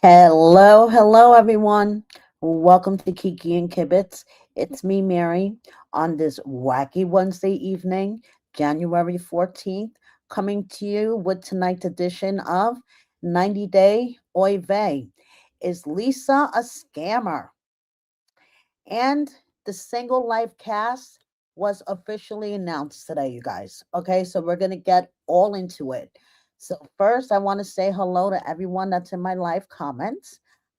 Hello, everyone. Welcome to Kiki and Kibitz. It's me, Mary, on this wacky Wednesday evening, January 14th, coming to you with tonight's edition of 90 Day Oy Vey. Is Lisa a scammer? And the single life cast was officially announced today, you guys. Okay, so we're going to get all into it. So, first, I want to say hello to everyone that's in my live comments.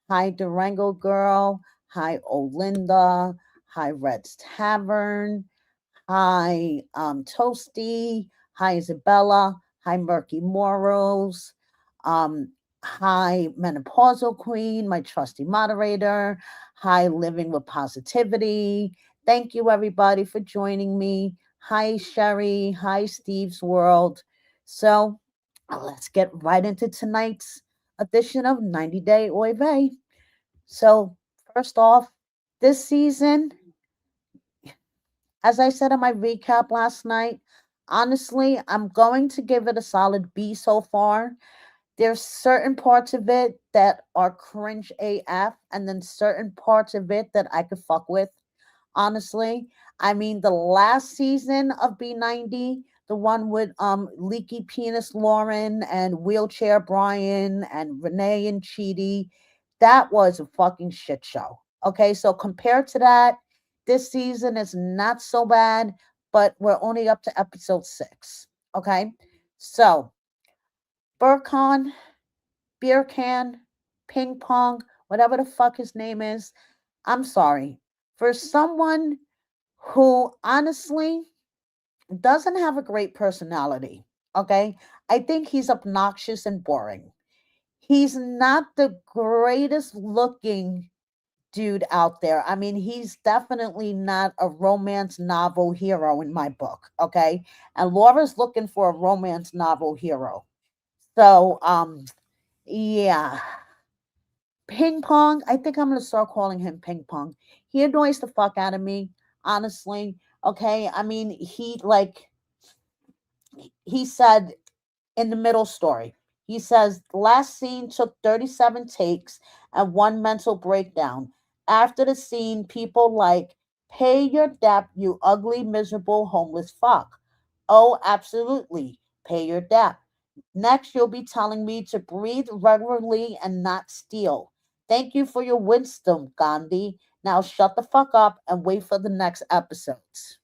Hi, Durango Girl. Hi, Olinda. Hi, Red's Tavern. Hi, Toasty. Hi, Isabella. Hi, Murky Morals. Um, Hi, Menopausal Queen, my trusty moderator. Hi, Living with Positivity. Thank you, everybody, for joining me. Hi, Sherry. Hi, Steve's World. So let's get right into tonight's edition of 90 Day Oy Vey. So, first off, this season, as I said in my recap last night, honestly, I'm going to give it a solid B so far. There's certain parts of it that are cringe AF, and then certain parts of it that I could fuck with, honestly. I mean, the last season of B90, the one with Leaky Penis Lauren and Wheelchair Brian and Renee and Cheaty, that was a fucking shit show. Okay, so compared to that, this season is not so bad, but we're only up to episode 6. Okay, so Burkhan, Beer Can, Ping Pong, whatever the fuck his name is, I'm sorry. For someone who honestly doesn't have a great personality, okay, I think he's obnoxious and boring. He's not the greatest looking dude out there. I mean, he's definitely not a romance novel hero in my book, okay? And Laura's looking for a romance novel hero. So, yeah. Ping Pong, I think I'm going to start calling him Ping Pong. He annoys the fuck out of me, honestly. Okay? I mean, he said in the middle story. He says, last scene took 37 takes and one mental breakdown. After the scene, people like, pay your debt, you ugly, miserable, homeless fuck. Oh, absolutely. Pay your debt. Next, you'll be telling me to breathe regularly and not steal. Thank you for your wisdom, Gandhi. Now shut the fuck up and wait for the next episodes.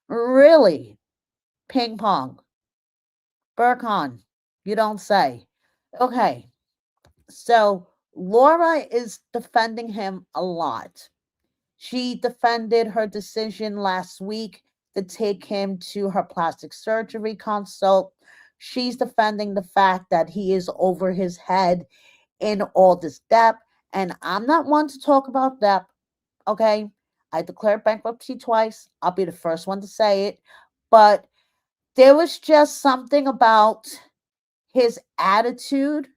Really? Ping pong. Burkhan, you don't say. Okay, so Laura is defending him a lot. She defended her decision last week to take him to her plastic surgery consult. She's defending the fact that he is over his head in all this debt. And I'm not one to talk about debt, okay? I declared bankruptcy twice. I'll be the first one to say it. But there was just something about his attitude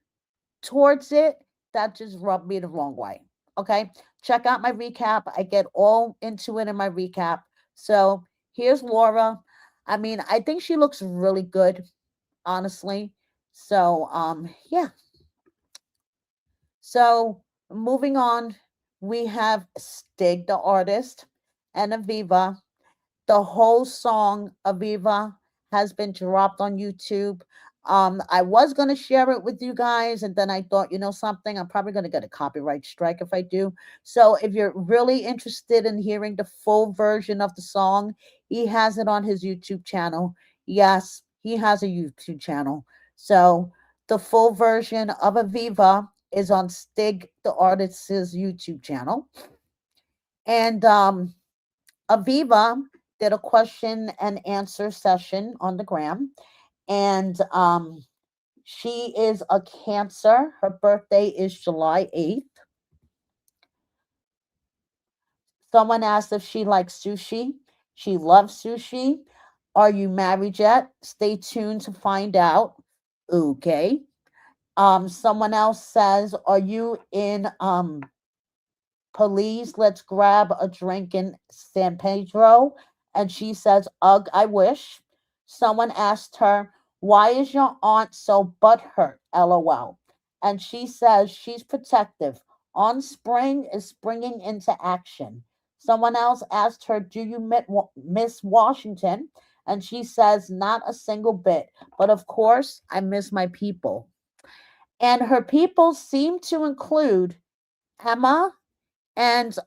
towards it that just rubbed me the wrong way. Okay, check out my recap. I get all into it in my recap. So here's Laura. I mean, I think she looks really good, honestly. So yeah. So moving on, we have Stig the artist and Aviva. The whole song Aviva has been dropped on YouTube. I was gonna share it with you guys, and then I thought, you know something, I'm probably gonna get a copyright strike if I do. So if you're really interested in hearing the full version of the song, he has it on his YouTube channel. Yes, he has a YouTube channel. So the full version of Aviva is on Stig the artist's YouTube channel. And Aviva did a question and answer session on the gram, and she is a Cancer. Her birthday is July 8th. Someone asked if she likes sushi. She loves sushi. Are you married yet? Stay tuned to find out. Okay. Someone else says, are you in Please, let's grab a drink in San Pedro. And she says, ugh, I wish. Someone asked her, why is your aunt so butthurt? LOL. and she says she's protective. On spring is springing into action. Someone else asked her, "Do you miss Washington?" And she says, "Not a single bit. But of course, I miss my people." And her people seem to include Emma and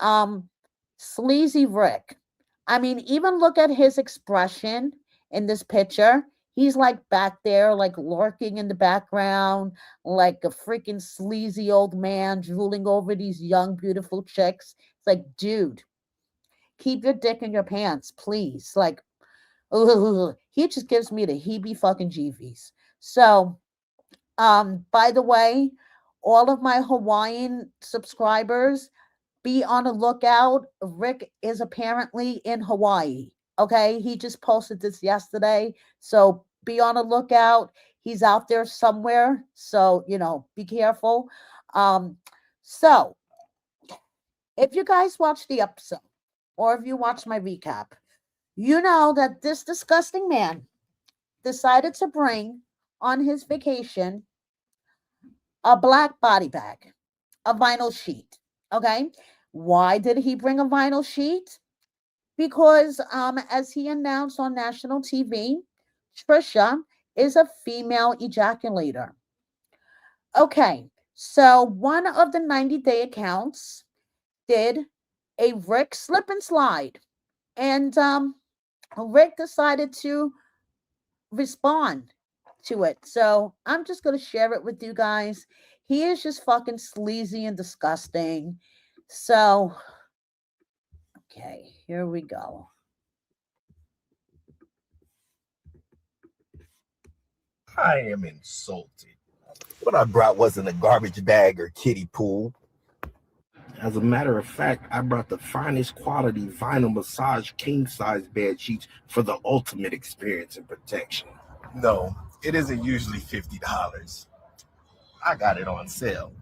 Sleazy Rick. I mean, even look at his expression in this picture. He's like back there, like lurking in the background, like a freaking sleazy old man drooling over these young, beautiful chicks. It's like, dude, keep your dick in your pants, please. Like, ugh, he just gives me the heebie fucking jeebies. So, by the way, all of my Hawaiian subscribers, be on the lookout. Rick is apparently in Hawaii. Okay. He just posted this yesterday. So be on the lookout. He's out there somewhere. So, be careful. Um, so if you guys watch the episode or if you watch my recap, you know that this disgusting man decided to bring on his vacation a black body bag, a vinyl sheet. Okay. Why did he bring a vinyl sheet? Because as he announced on national TV, Trisha is a female ejaculator. Okay, so one of the 90-day accounts did a Rick slip and slide, and Rick decided to respond to it. So I'm just going to share it with you guys. He is just fucking sleazy and disgusting. So, okay, here we go. I am insulted. What I brought wasn't a garbage bag or kiddie pool. As a matter of fact, I brought the finest quality vinyl massage king size bed sheets for the ultimate experience and protection. No, it isn't usually $50. I got it on sale.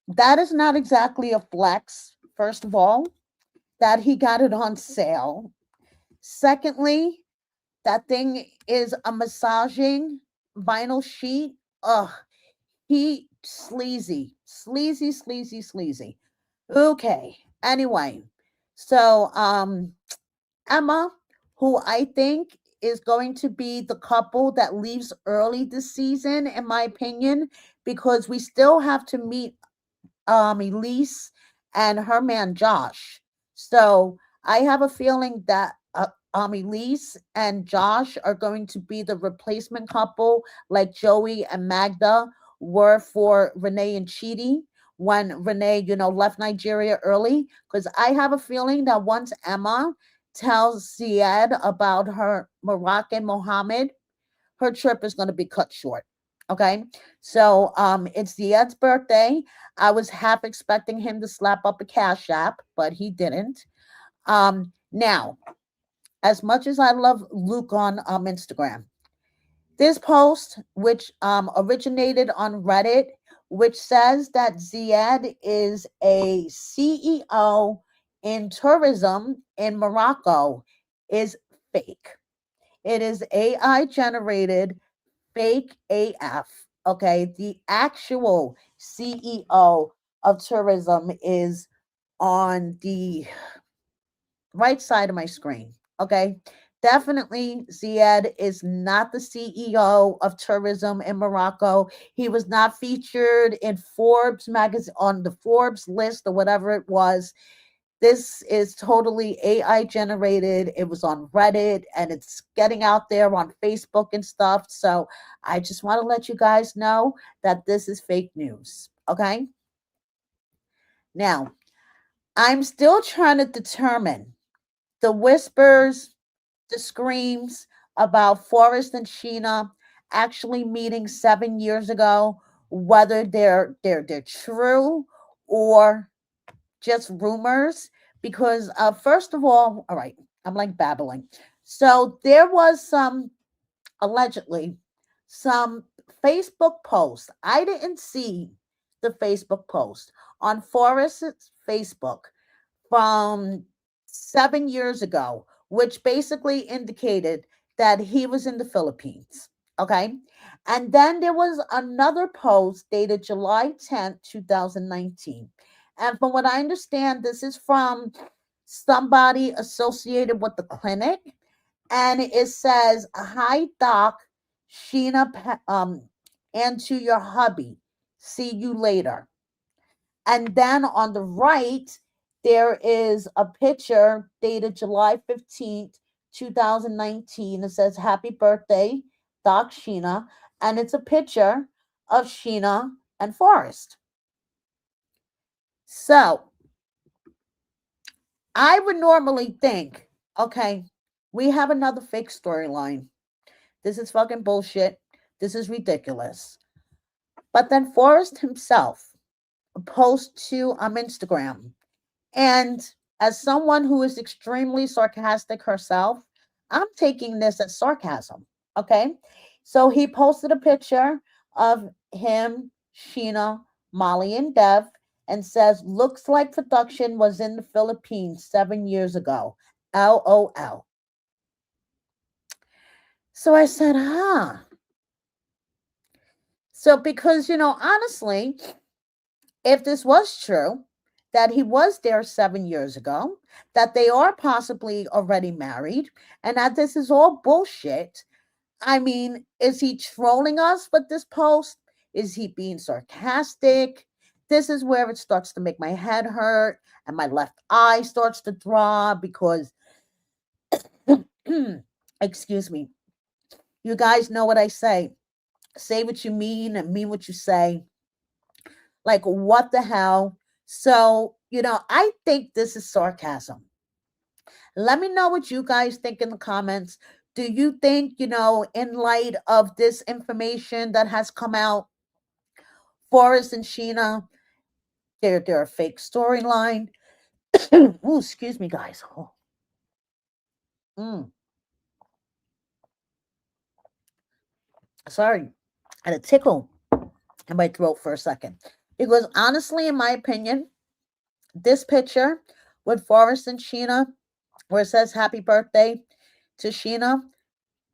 That is not exactly a flex, first of all, that he got it on sale. Secondly, that thing is a massaging vinyl sheet. Ugh, he sleazy, sleazy, sleazy, sleazy. Okay. Anyway, so Emma, who I think is going to be the couple that leaves early this season, in my opinion, because we still have to meet Elise and her man Josh. So I have a feeling that Elise and Josh are going to be the replacement couple, like Joey and Magda were for Renee and Chidi when Renee, left Nigeria early. Because I have a feeling that once Emma tells Ziad about her Moroccan Mohammed, her trip is going to be cut short. Okay. So it's Ziad's birthday. I was half expecting him to slap up a cash app, but he didn't. Now, as much as I love Luke on Instagram, this post, which originated on Reddit, which says that Ziad is a CEO in tourism in Morocco, is fake. It is AI generated, fake AF. Okay. The actual CEO of tourism is on the right side of my screen. Okay. Definitely, Ziad is not the CEO of tourism in Morocco. He was not featured in Forbes magazine on the Forbes list or whatever it was. This is totally AI generated. It was on Reddit and it's getting out there on Facebook and stuff. So I just want to let you guys know that this is fake news. Okay. Now, I'm still trying to determine the whispers, the screams about Forrest and Sheena actually meeting 7 years ago, whether they're true or just rumors. Because first of all right, I'm like babbling. So there was some, allegedly, some Facebook post. I didn't see the Facebook post on Forrest's Facebook from 7 years ago, which basically indicated that he was in the Philippines. Okay. And then there was another post dated July 10th, 2019. And from what I understand, this is from somebody associated with the clinic. And it says, "Hi, Doc, Sheena, and to your hubby. See you later." And then on the right, there is a picture dated July 15th, 2019. It says, "Happy birthday, Doc Sheena." And it's a picture of Sheena and Forrest. So I would normally think, okay, we have another fake storyline. This is fucking bullshit. This is ridiculous. But then Forrest himself posts to Instagram. And as someone who is extremely sarcastic herself, I'm taking this as sarcasm. Okay. So he posted a picture of him, Sheena, Molly, and Dev, and says, "Looks like production was in the Philippines 7 years ago. LOL." So I said, huh. So, because, honestly, if this was true, that he was there 7 years ago, that they are possibly already married, and that this is all bullshit. I mean, is he trolling us with this post? Is he being sarcastic? This is where it starts to make my head hurt and my left eye starts to draw because, excuse me, you guys know what I say. Say what you mean and mean what you say. Like, what the hell? So, I think this is sarcasm. Let me know what you guys think in the comments. Do you think, in light of this information that has come out, Forrest and Sheena, they're a fake storyline? Ooh, excuse me, guys. Oh, mm, sorry. I had a tickle in my throat for a second. Because honestly, in my opinion, this picture with Forrest and Sheena, where it says happy birthday to Sheena,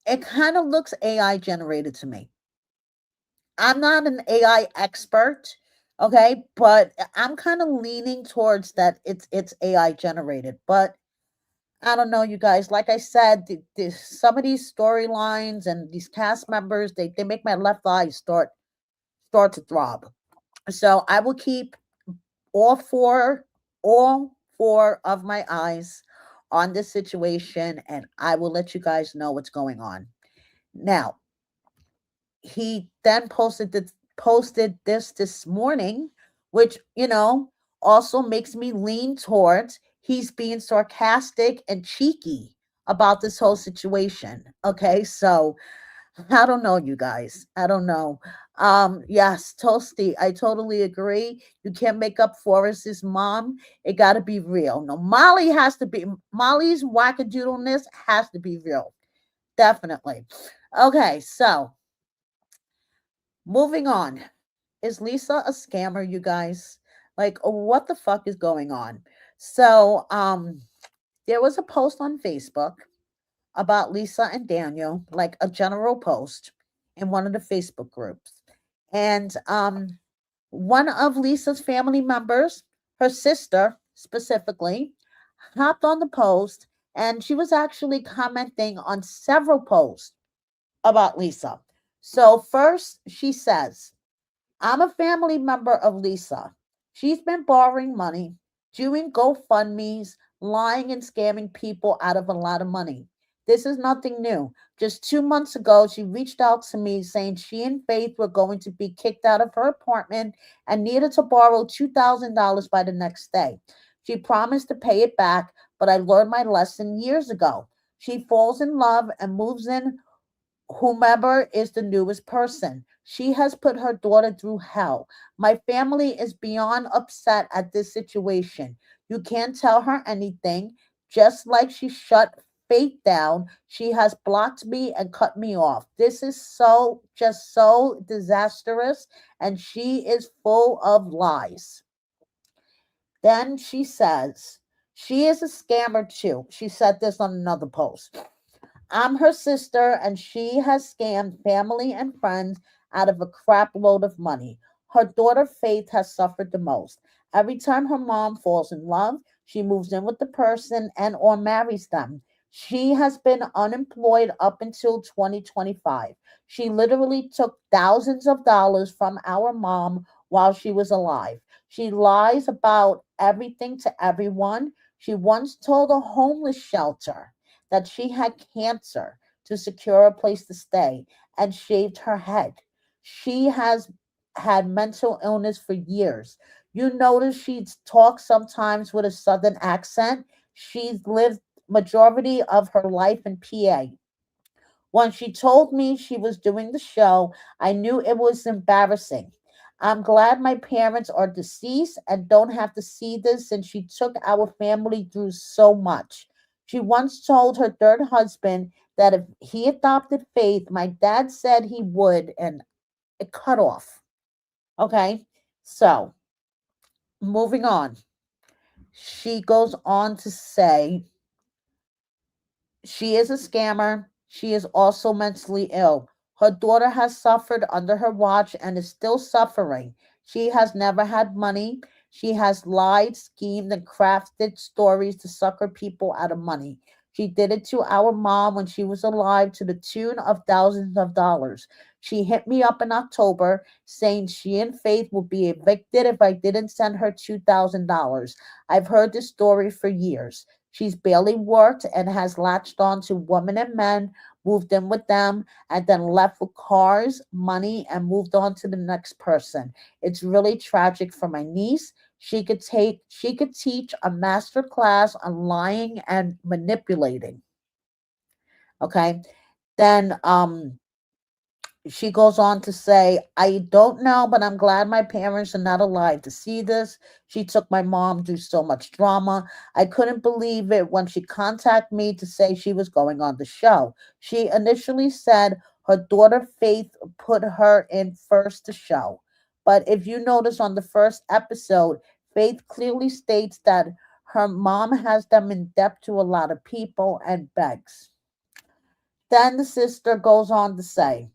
it kind of looks AI generated to me. I'm not an AI expert, okay, but I'm kind of leaning towards that it's AI generated. But I don't know, you guys. Like I said, some of these storylines and these cast members, they make my left eye start to throb. So I will keep all four all four of my eyes on this situation, and I will let you guys know what's going on. Now, he then posted this morning, which also makes me lean towards he's being sarcastic and cheeky about this whole situation. Okay, so I don't know, you guys. I don't know. Yes, Toasty, I totally agree. You can't make up Forrest's mom. It got to be real. No, Molly's wackadoodleness has to be real. Definitely. Okay, so moving on. Is Lisa a scammer, you guys? Like, what the fuck is going on? So, there was a post on Facebook about Lisa and Daniel, like a general post in one of the Facebook groups. And one of Lisa's family members, her sister specifically, hopped on the post and she was actually commenting on several posts about Lisa. So, first, she says, "I'm a family member of Lisa. She's been borrowing money, doing GoFundMe's, lying and scamming people out of a lot of money. This is nothing new. Just 2 months ago, she reached out to me saying she and Faith were going to be kicked out of her apartment and needed to borrow $2,000 by the next day. She promised to pay it back, but I learned my lesson years ago. She falls in love and moves in whomever is the newest person. She has put her daughter through hell. My family is beyond upset at this situation. You can't tell her anything. Just like she shut Faith down, she has blocked me and cut me off. This is just so disastrous, and she is full of lies." Then she says, she is a scammer too. She said this on another post. I'm her sister, and she has scammed family and friends out of a crap load of money. Her daughter Faith has suffered the most. Every time her mom falls in love, she moves in with the person and or marries them. She has been unemployed up until 2025. She literally took thousands of dollars from our mom while she was alive. She lies about everything to everyone. She once told a homeless shelter that she had cancer to secure a place to stay and shaved her head. She has had mental illness for years. You notice she talks sometimes with a southern accent. She's lived majority of her life in PA. When she told me she was doing the show, I knew it was embarrassing. I'm glad my parents are deceased and don't have to see this since she took our family through so much. She once told her third husband that if he adopted Faith, my dad said he would, and it cut off. Okay, so moving on. She goes on to say, she is a scammer. She is also mentally ill. Her daughter has suffered under her watch and is still suffering. She has never had money. She has lied, schemed, and crafted stories to sucker people out of money. She did it to our mom when she was alive to the tune of thousands of dollars. She hit me up in October saying she and Faith would be evicted if I didn't send her $2,000. I've heard this story for years. She's barely worked and has latched on to women and men, moved in with them, and then left with cars, money, and moved on to the next person. It's really tragic for my niece. She could teach a master class on lying and manipulating. Okay. Then she goes on to say, I don't know, but I'm glad my parents are not alive to see this. She took my mom through so much drama. I couldn't believe it when she contacted me to say she was going on the show. She initially said her daughter Faith put her in first to show. But if you notice on the first episode, Faith clearly states that her mom has them in debt to a lot of people and begs. Then the sister goes on to say,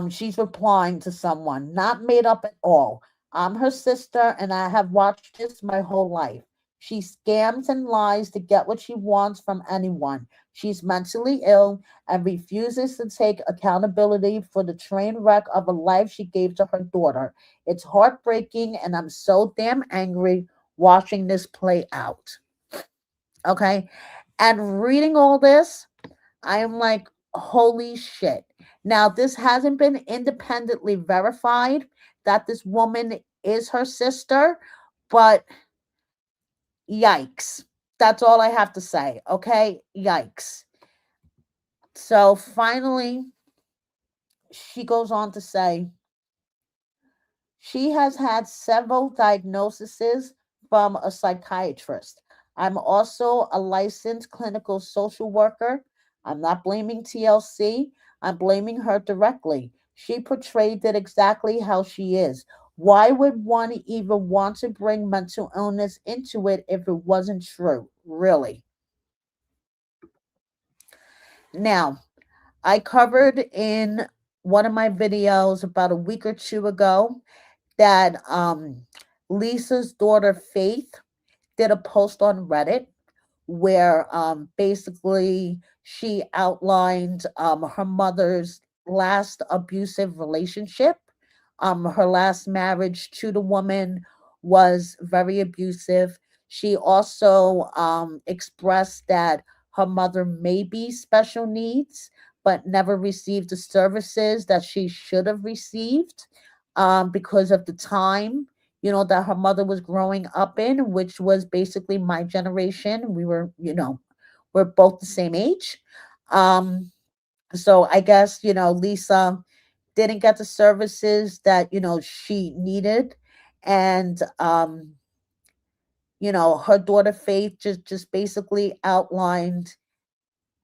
she's replying to someone, not made up at all. I'm her sister and I have watched this my whole life. She scams and lies to get what she wants from anyone. She's mentally ill and refuses to take accountability for the train wreck of a life she gave to her daughter. It's heartbreaking and I'm so damn angry watching this play out. Okay. And reading all this, I am like, holy shit. Now, this hasn't been independently verified that this woman is her sister, but yikes. That's all I have to say. Okay. Yikes. So finally, she goes on to say, she has had several diagnoses from a psychiatrist. I'm also a licensed clinical social worker. I'm not blaming TLC, I'm blaming her directly. She portrayed it exactly how she is. Why would one even want to bring mental illness into it if it wasn't true? Really? Now, I covered in one of my videos about a week or two ago that Lisa's daughter Faith did a post on Reddit where basically she outlined her mother's last abusive relationship. Her last marriage to the woman was very abusive. She also expressed that her mother may be special needs, but never received the services that she should have received because of the time, that her mother was growing up in, which was basically my generation. We were, we're both the same age. Um, so I guess, Lisa didn't get the services that, she needed. And, her daughter Faith just basically outlined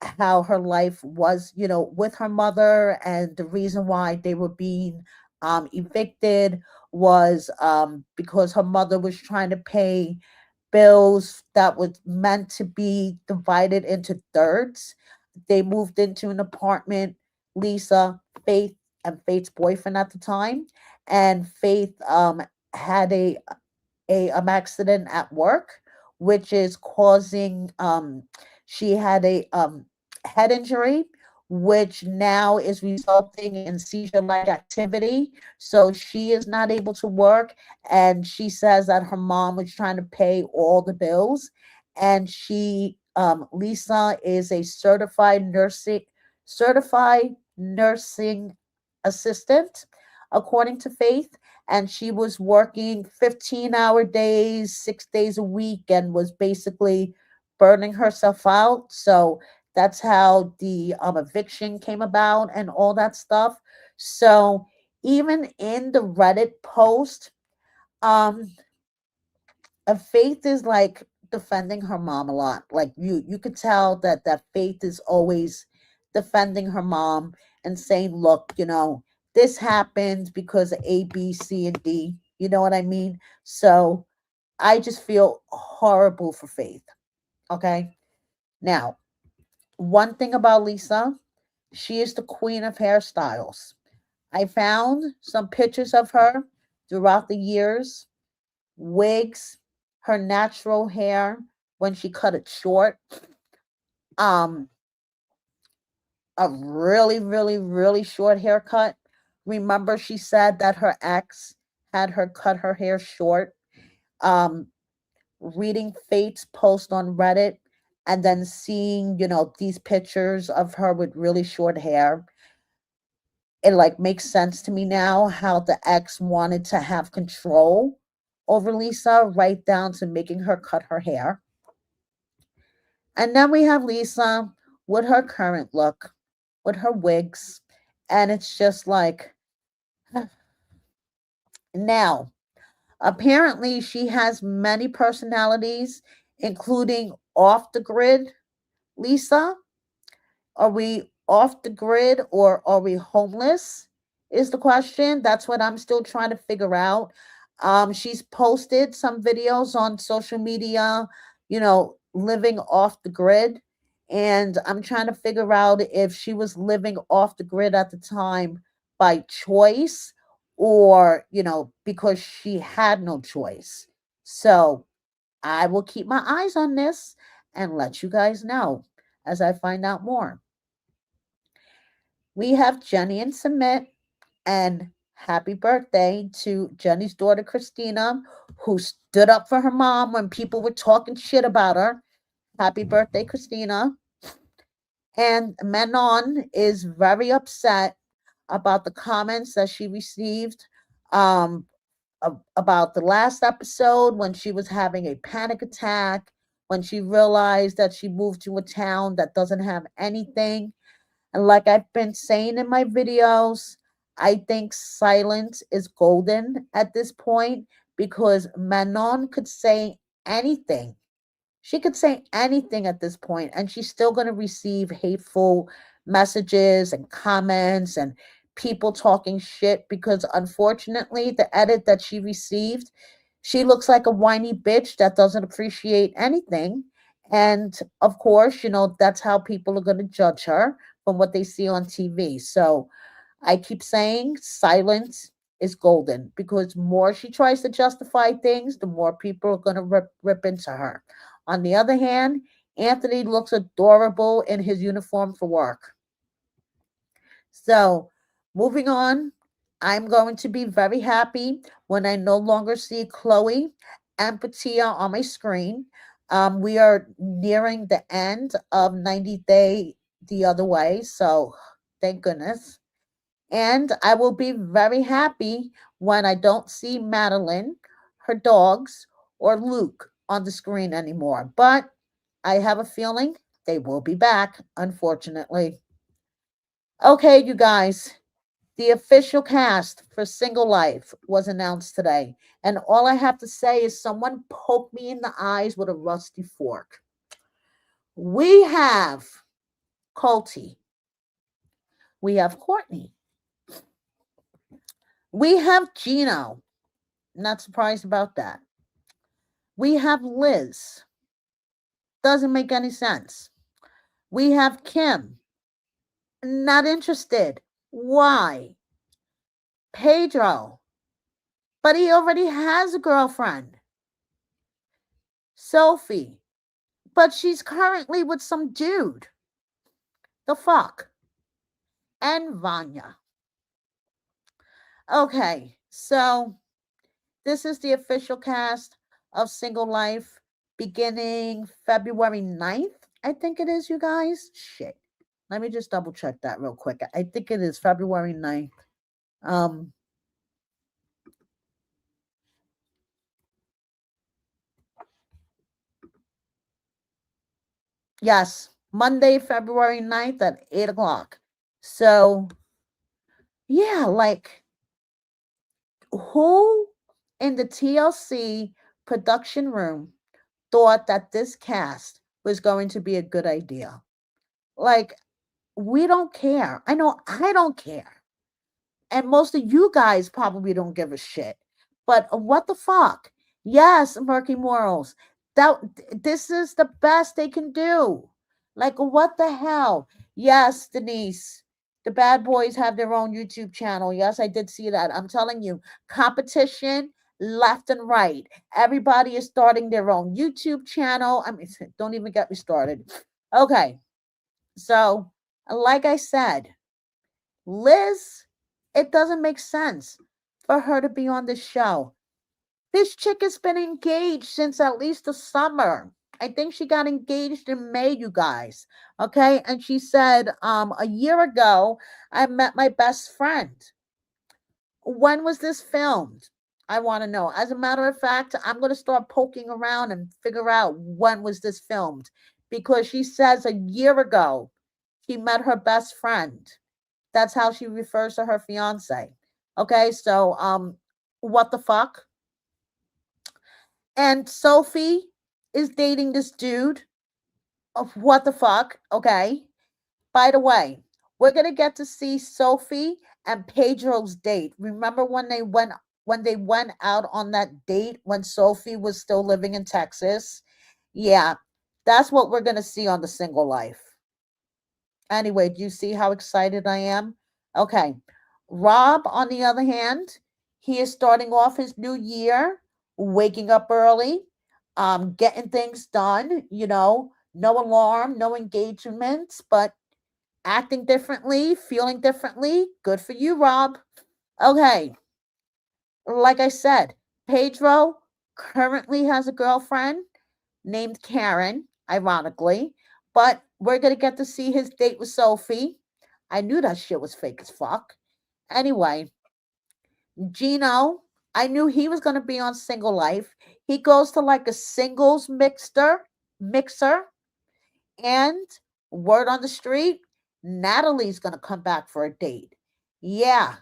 how her life was, with her mother, and the reason why they were being evicted was because her mother was trying to pay bills that was meant to be divided into thirds. They moved into an apartment, Lisa, Faith, and Faith's boyfriend at the time. And Faith had a accident at work, which is causing she had a head injury, which now is resulting in seizure like activity. So she is not able to work, and she says that her mom was trying to pay all the bills, and she Lisa is a certified nursing assistant, according to Faith, and she was working 15-hour days, 6 days a week, and was basically burning herself out. So that's how the eviction came about and all that stuff. So even in the Reddit post, um, Faith is like defending her mom a lot. Like you could tell that Faith is always defending her mom and saying, "Look, this happened because of A, B, C, and D." You know what I mean? So I just feel horrible for Faith. Okay. Now, one thing about Lisa, she is the queen of hairstyles. I found some pictures of her throughout the years, wigs, her natural hair when she cut it short, um, a really, really, really short haircut. Remember, she said that her ex had her cut her hair short. Um, Reading Fate's post on Reddit and then seeing, these pictures of her with really short hair, it like makes sense to me now how the ex wanted to have control over Lisa, right down to making her cut her hair. And then we have Lisa with her current look, with her wigs. And it's just like, now, apparently, she has many personalities, including off the grid Lisa. Are we off the grid or are we homeless? Is the question. That's what I'm still trying to figure out. She's posted some videos on social media, living off the grid. And I'm trying to figure out if she was living off the grid at the time by choice or, because she had no choice. So I will keep my eyes on this and let you guys know as I find out more. We have Jenny and Submit, and happy birthday to Jenny's daughter Christina, who stood up for her mom when people were talking shit about her. Happy birthday, Christina. And Manon is very upset about the comments that she received um, about the last episode when she was having a panic attack, when she realized that she moved to a town that doesn't have anything. And like I've been saying in my videos, I think silence is golden at this point because Manon could say anything. She could say anything at this point, and she's still going to receive hateful messages and comments and people talking shit because unfortunately, the edit that she received, she looks like a whiny bitch that doesn't appreciate anything. And of course, that's how people are going to judge her from what they see on TV. So I keep saying silence is golden because more she tries to justify things, the more people are going to rip into her. On the other hand, Anthony looks adorable in his uniform for work. So, moving on, I'm going to be very happy when I no longer see Chloe and Patia on my screen. We are nearing the end of 90 Day the Other Way, so thank goodness. And I will be very happy when I don't see Madeline, her dogs, or Luke on the screen anymore. But I have a feeling they will be back, unfortunately. Okay, you guys, the official cast for Single Life was announced today. And all I have to say is someone poked me in the eyes with a rusty fork. We have Colty. We have Courtney. We have Gino. Not surprised about that. We have Liz. Doesn't make any sense. We have Kim, not interested. Why? Pedro, but he already has a girlfriend. Sophie, but she's currently with some dude. The fuck? And Vanya. Okay, so this is the official cast of Single Life beginning February 9th. I think it is, you guys. Shit. Let me just double check that real quick. I think it is February 9th. Um, yes, Monday, February 9th at 8 o'clock. So, yeah, like, who in the TLC production room thought that this cast was going to be a good idea? Like, we don't care. I know I don't care. And most of you guys probably don't give a shit. But what the fuck? Yes, Murky Morals. This is the best they can do. Like, what the hell? Yes, Denise. The bad boys have their own YouTube channel. Yes, I did see that. I'm telling you, competition left and right. Everybody is starting their own YouTube channel. I mean, don't even get me started. Okay, so like I said, Liz, it doesn't make sense for her to be on this show. This chick has been engaged since at least the summer. I think she got engaged in May, you guys. Okay. And she said, a year ago, I met my best friend. When was this filmed? I want to know. As a matter of fact, I'm going to start poking around and figure out when was this filmed because she says a year ago she met her best friend. That's how she refers to her fiance. Okay, so what the fuck? And Sophie is dating this dude. What the fuck? Okay. By the way, we're gonna get to see Sophie and Pedro's date. Remember when they went out on that date when Sophie was still living in Texas? Yeah, that's what we're gonna see on the Single Life. Anyway, do you see how excited I am? Okay. Rob, on the other hand, he is starting off his new year, waking up early, getting things done, no alarm, no engagements, but acting differently, feeling differently. Good for you, Rob. Okay. Like I said, Pedro currently has a girlfriend named Karen, ironically, but we're going to get to see his date with Sophie. I knew that shit was fake as fuck. Anyway, Gino, I knew he was going to be on Single Life. He goes to like a singles mixer, and word on the street, Natalie's going to come back for a date. Yeah,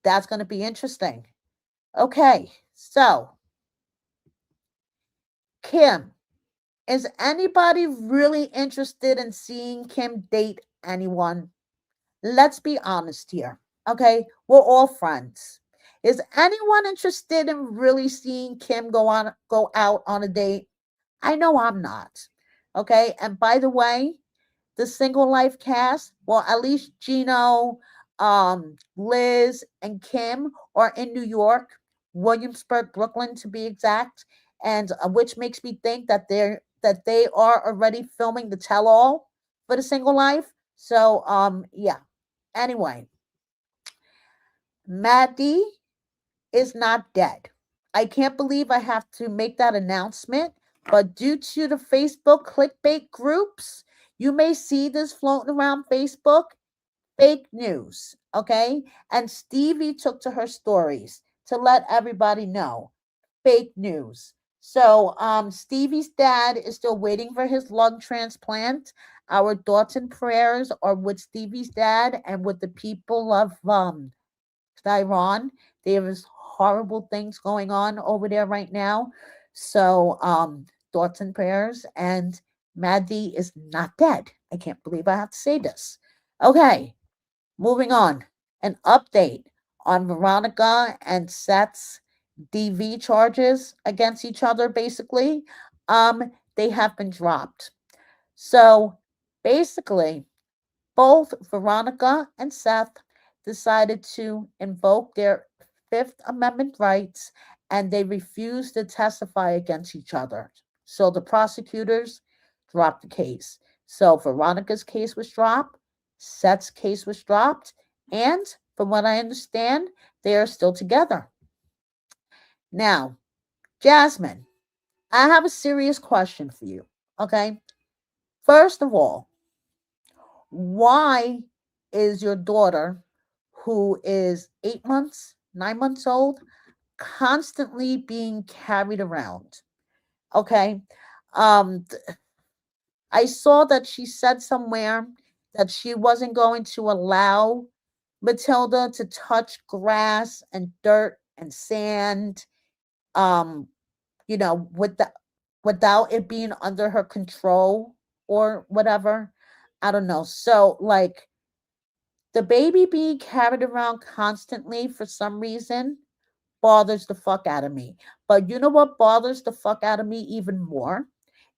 that's going to be interesting. Okay, so Kim, is anybody really interested in seeing Kim date anyone? Let's be honest here. Okay, we're all friends. Is anyone interested in really seeing Kim go out on a date? I know I'm not. Okay, and by the way, the Single Life cast, well, at least Gino, Liz, and Kim are in New York, Williamsburg, Brooklyn, to be exact, and which makes me think that they are already filming the tell-all for the Single Life. So, yeah. Anyway, Maddie is not dead. I can't believe I have to make that announcement, but due to the Facebook clickbait groups, you may see this floating around Facebook. Fake news, okay? And Stevie took to her stories to let everybody know. Fake news. So, Stevie's dad is still waiting for his lung transplant. Our thoughts and prayers are with Stevie's dad and with the people of Iran. There is horrible things going on over there right now. So, thoughts and prayers. And Maddie is not dead. I can't believe I have to say this. Okay, moving on. An update on Veronica and Seth's DV charges against each other, basically. They have been dropped. So Basically, both Veronica and Seth decided to invoke their Fifth Amendment rights and they refused to testify against each other. So the prosecutors dropped the case. So Veronica's case was dropped, Seth's case was dropped, and from what I understand, they are still together. Now, Jasmine, I have a serious question for you. Okay. First of all, why is your daughter, who is 8 months, 9 months old, constantly being carried around? Okay. I saw that she said somewhere that she wasn't going to allow Matilda to touch grass and dirt and sand, um, with without it being under her control or whatever. I don't know. So, like, the baby being carried around constantly for some reason bothers the fuck out of me. But you know what bothers the fuck out of me even more?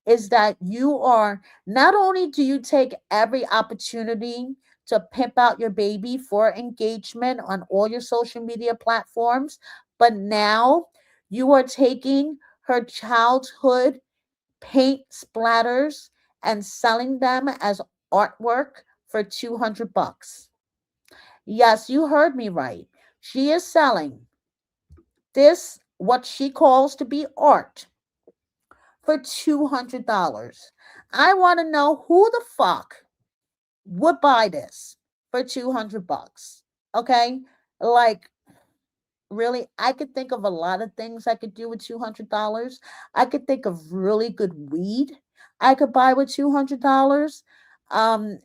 Is that you are not only do you take every opportunity to pimp out your baby for engagement on all your social media platforms, but now you are taking her childhood paint splatters and selling them as artwork for 200 bucks. Yes, you heard me right. She is selling this, what she calls to be art, for $200. I want to know who the fuck would buy this for 200 bucks. Okay? Like, really, I could think of a lot of things I could do with $200. I could think of really good weed I could buy with $200. Um,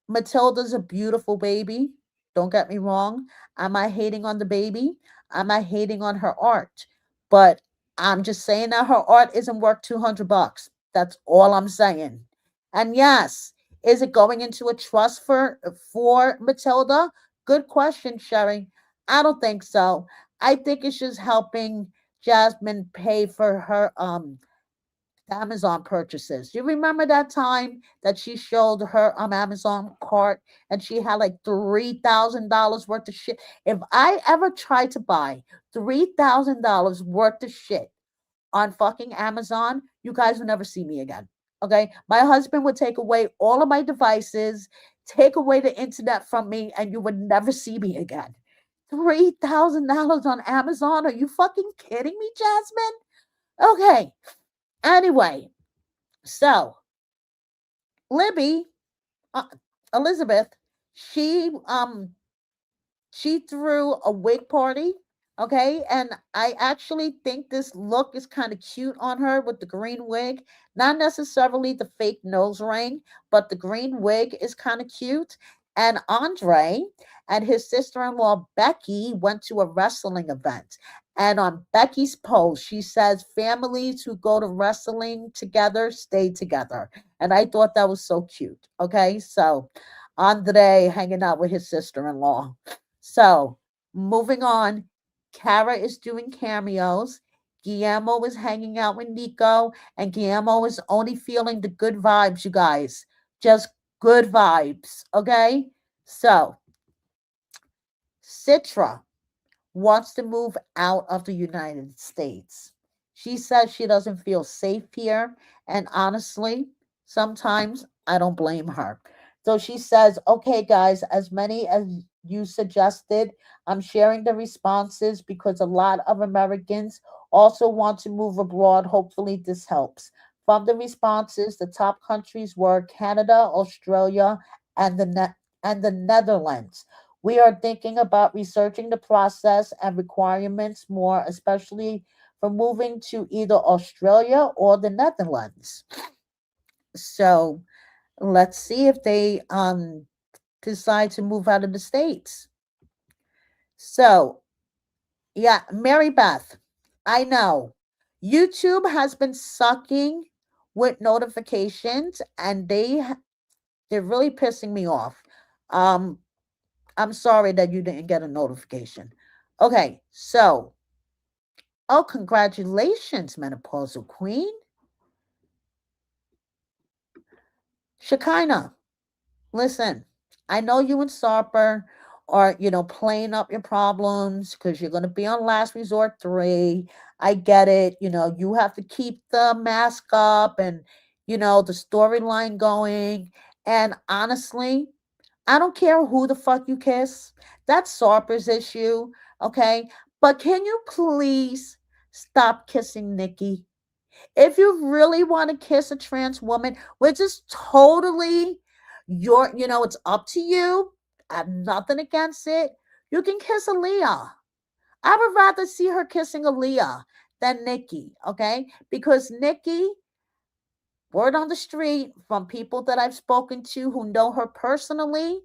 Matilda's a beautiful baby. Don't get me wrong. I'm not hating on the baby. I'm not hating on her art. But I'm just saying that her art isn't worth 200 bucks. That's all I'm saying. And yes, is it going into a trust for Matilda? Good question, Sherry. I don't think so. I think it's just helping Jasmine pay for her Amazon purchases. You remember that time that she showed her Amazon cart and she had like $3,000 worth of shit? If I ever tried to buy $3,000 worth of shit on fucking Amazon, you guys will never see me again. Okay? My husband would take away all of my devices, take away the internet from me, and you would never see me again. $3,000 on Amazon? Are you fucking kidding me, Jasmine? Okay. Anyway, so Libby, uh, Elizabeth, she she threw a wig party. Okay, and I actually think this look is kind of cute on her with the green wig. Not necessarily the fake nose ring, but the green wig is kind of cute. And Andre and his sister in law Becky went to a wrestling event. And on Becky's post, she says families who go to wrestling together stay together. And I thought that was so cute. Okay, so Andre hanging out with his sister in law. So moving on, Kara is doing cameos. Guillermo is hanging out with Nico, and Guillermo is only feeling the good vibes, you guys. Just good vibes, okay? So, Citra wants to move out of the United States. She says she doesn't feel safe here, and honestly, sometimes I don't blame her. So she says, okay, guys, as many as you suggested, I'm sharing the responses because a lot of Americans also want to move abroad. Hopefully, this helps. From the responses, the top countries were Canada, Australia, and the Netherlands. We are thinking about researching the process and requirements more, especially for moving to either Australia or the Netherlands. So let's see if they decide to move out of the States. So, yeah, Mary Beth, I know YouTube has been sucking with notifications and they're really pissing me off. Um, I'm sorry that you didn't get a notification. Okay, so, oh, congratulations, menopausal queen. Shekinah, listen, I know you and Sarper are, playing up your problems because you're going to be on Last Resort 3. I get it. You have to keep the mask up and, the storyline going. And honestly, I don't care who the fuck you kiss. That's Sarper's issue. Okay. But can you please stop kissing Nikki? If you really want to kiss a trans woman, which is totally it's up to you. I have nothing against it. You can kiss Aaliyah. I would rather see her kissing Aaliyah than Nikki, okay? Because Nikki, word on the street from people that I've spoken to who know her personally,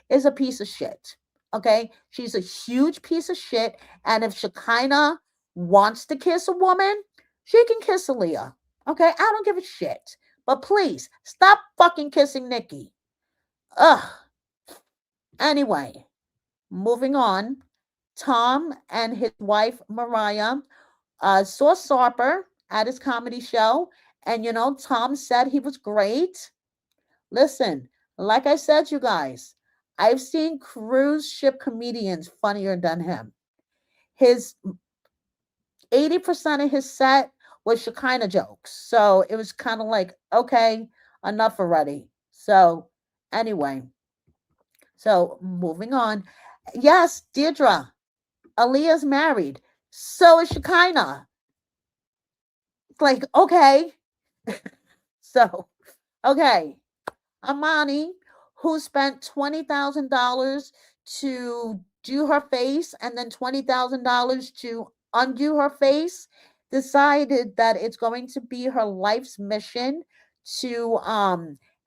is a piece of shit. Okay? She's a huge piece of shit. And if Shekinah wants to kiss a woman, she can kiss Aaliyah. Okay? I don't give a shit. But please, stop fucking kissing Nikki. Ugh. Anyway, moving on. Tom and his wife, Mariah, saw Sarper at his comedy show. And, Tom said he was great. Listen, like I said, you guys, I've seen cruise ship comedians funnier than him. His 80% of his set was Shekinah jokes. So it was kind of like, okay, enough already. So anyway, so moving on. Yes, Deirdre, Aaliyah's married. So is Shekinah. It's like, okay. So, okay. Amani, who spent $20,000 to do her face and then $20,000 to undo her face, decided that it's going to be her life's mission to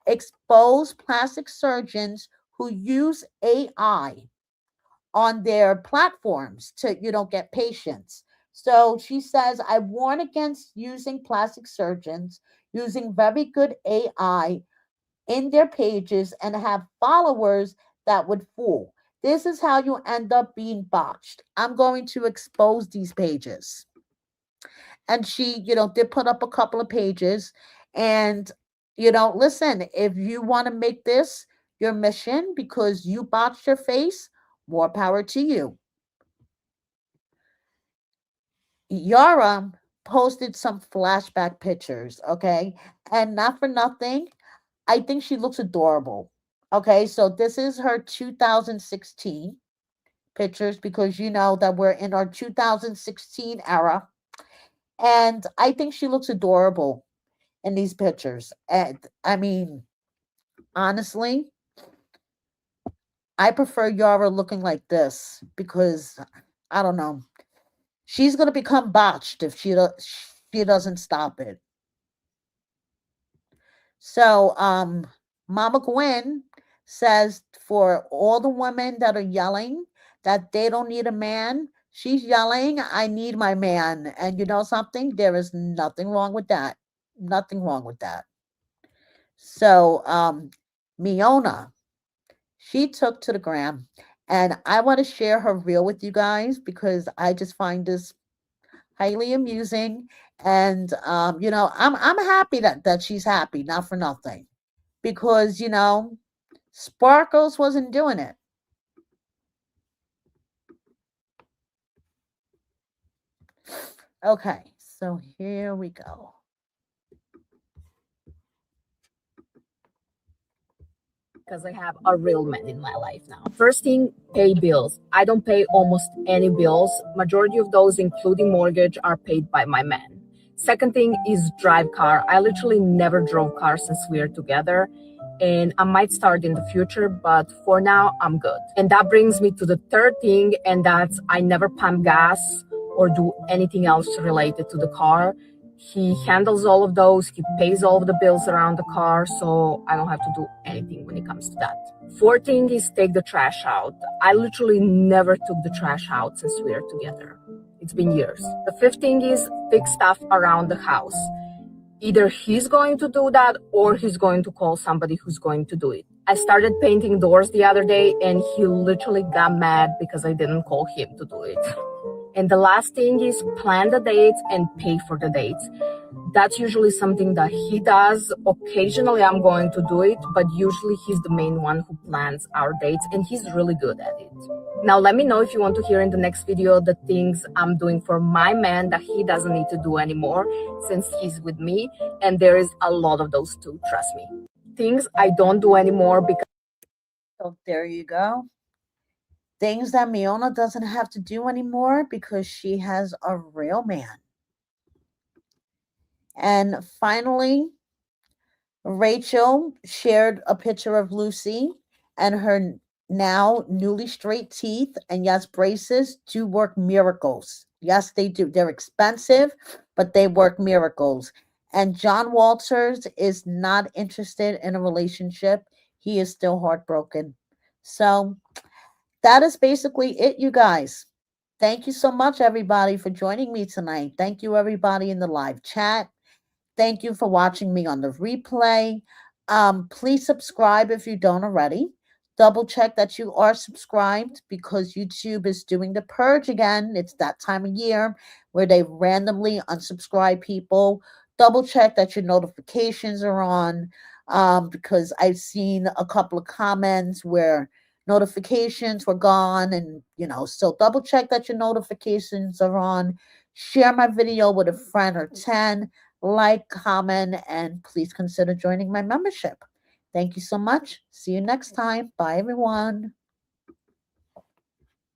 expose plastic surgeons who use AI on their platforms to, get patients. So she says, I warn against using plastic surgeons using very good AI in their pages and have followers that would fool. This is how you end up being botched. I'm going to expose these pages. And she, did put up a couple of pages. And, listen, if you want to make this your mission because you botched your face, more power to you. Yara posted some flashback pictures, okay? And not for nothing, I think she looks adorable. Okay, so this is her 2016 pictures because you know that we're in our 2016 era. And I think she looks adorable in these pictures. And I mean, honestly, I prefer Yara looking like this because I don't know. She's going to become botched if she doesn't stop it. So, Mama Gwen says for all the women that are yelling that they don't need a man, she's yelling, I need my man. And you know something? There is nothing wrong with that. Nothing wrong with that. So, Miona, she took to the gram. And I want to share her reel with you guys because I just find this highly amusing. And I'm happy that she's happy, not for nothing. Because, Sparkles wasn't doing it. Okay, so here we go. Because I have a real man in my life now. First thing, pay bills. I don't pay almost any bills. Majority of those, including mortgage, are paid by my man. Second thing is drive car. I literally never drove car since we are together, and I might start in the future, but for now, I'm good. And that brings me to the third thing, and that's I never pump gas or do anything else related to the car. He handles all of those. He pays all of the bills around the car, so I don't have to do anything when it comes to that. Fourth thing is take the trash out. I literally never took the trash out since we are together. It's been years. The fifth thing is fix stuff around the house. Either he's going to do that or he's going to call somebody who's going to do it. I started painting doors the other day and he literally got mad because I didn't call him to do it. And the last thing is plan the dates and pay for the dates. That's usually something that he does. Occasionally I'm going to do it, but usually he's the main one who plans our dates and he's really good at it. Now let me know if you want to hear in the next video the things I'm doing for my man that he doesn't need to do anymore since he's with me, and there is a lot of those too, trust me. Things I don't do anymore because So there you go. Things that Miona doesn't have to do anymore because she has a real man. And finally, Rachel shared a picture of Lucy and her now newly straight teeth. And yes, braces do work miracles. Yes, they do. They're expensive, but they work miracles. And John Walters is not interested in a relationship. He is still heartbroken. So that is basically it, you guys. Thank you so much, everybody, for joining me tonight. Thank you, everybody in the live chat. Thank you for watching me on the replay. Please subscribe if you don't already. Double check that you are subscribed because YouTube is doing the purge again. It's that time of year where they randomly unsubscribe people. Double check that your notifications are on because I've seen a couple of comments where notifications were gone and so double check that your notifications are on. Share my video with a friend or 10, like, comment, and please consider joining my membership. Thank you so much. See you next time. Bye, everyone.